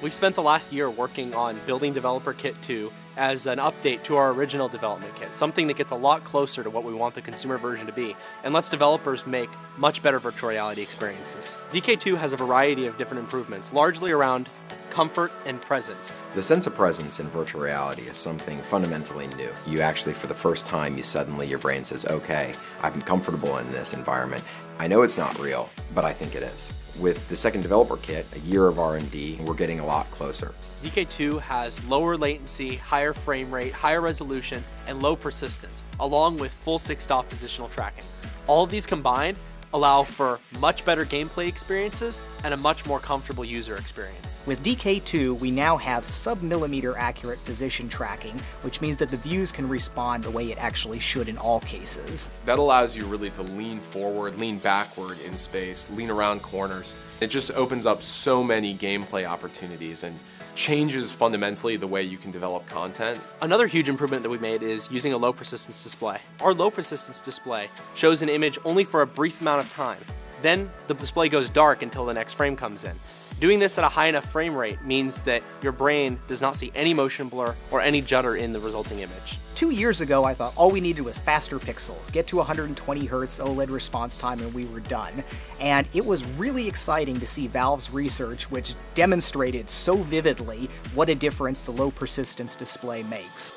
We've spent the last year working on building Developer Kit 2 as an update to our original development kit, something that gets a lot closer to what we want the consumer version to be, and lets developers make much better virtual reality experiences. DK2 has a variety of different improvements, largely around comfort and presence. The sense of presence in virtual reality is something fundamentally new. You actually, for the first time, your brain says, okay, I'm comfortable in this environment. I know it's not real, but I think it is. With the second developer kit, a year of R&D, we're getting a lot closer. DK2 has lower latency, higher frame rate, higher resolution, and low persistence, along with full 6-DoF positional tracking. All of these combined allow for much better gameplay experiences and a much more comfortable user experience. With DK2, we now have sub-millimeter accurate position tracking, which means that the views can respond the way it actually should in all cases. That allows you really to lean forward, lean backward in space, lean around corners. It just opens up so many gameplay opportunities and changes fundamentally the way you can develop content. Another huge improvement that we made is using a low persistence display. Our low persistence display shows an image only for a brief amount of time. Then the display goes dark until the next frame comes in. Doing this at a high enough frame rate means that your brain does not see any motion blur or any judder in the resulting image. 2 years ago, I thought all we needed was faster pixels, get to 120 Hz OLED response time, and we were done. And it was really exciting to see Valve's research, which demonstrated so vividly what a difference the low persistence display makes.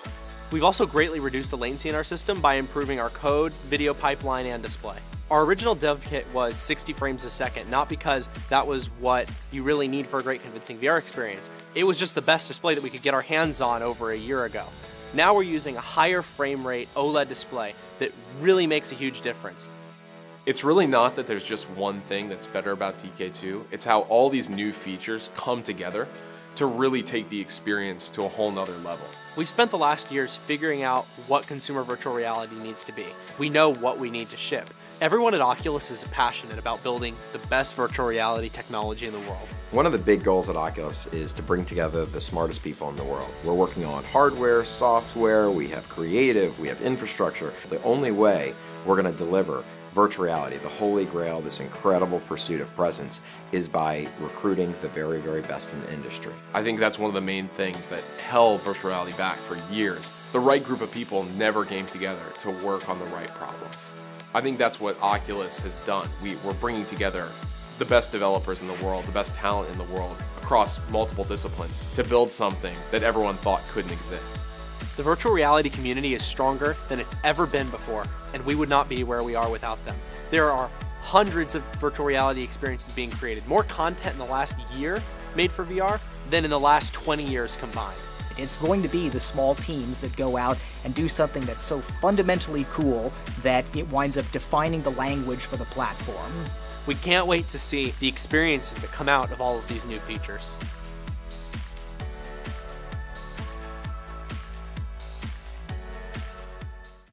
We've also greatly reduced the latency in our system by improving our code, video pipeline, and display. Our original dev kit was 60 frames a second, not because that was what you really need for a great convincing VR experience. It was just the best display that we could get our hands on over a year ago. Now we're using a higher frame rate OLED display that really makes a huge difference. It's really not that there's just one thing that's better about DK2, it's how all these new features come together to really take the experience to a whole nother level. We've spent the last years figuring out what consumer virtual reality needs to be. We know what we need to ship. Everyone at Oculus is passionate about building the best virtual reality technology in the world. One of the big goals at Oculus is to bring together the smartest people in the world. We're working on hardware, software, we have creative, we have infrastructure. The only way we're going to deliver virtual reality, the holy grail, this incredible pursuit of presence, is by recruiting the very, very best in the industry. I think that's one of the main things that held virtual reality back for years. The right group of people never came together to work on the right problems. I think that's what Oculus has done. We're bringing together the best developers in the world, the best talent in the world, across multiple disciplines, to build something that everyone thought couldn't exist. The virtual reality community is stronger than it's ever been before, and we would not be where we are without them. There are hundreds of virtual reality experiences being created, more content in the last year made for VR than in the last 20 years combined. It's going to be the small teams that go out and do something that's so fundamentally cool that it winds up defining the language for the platform. We can't wait to see the experiences that come out of all of these new features.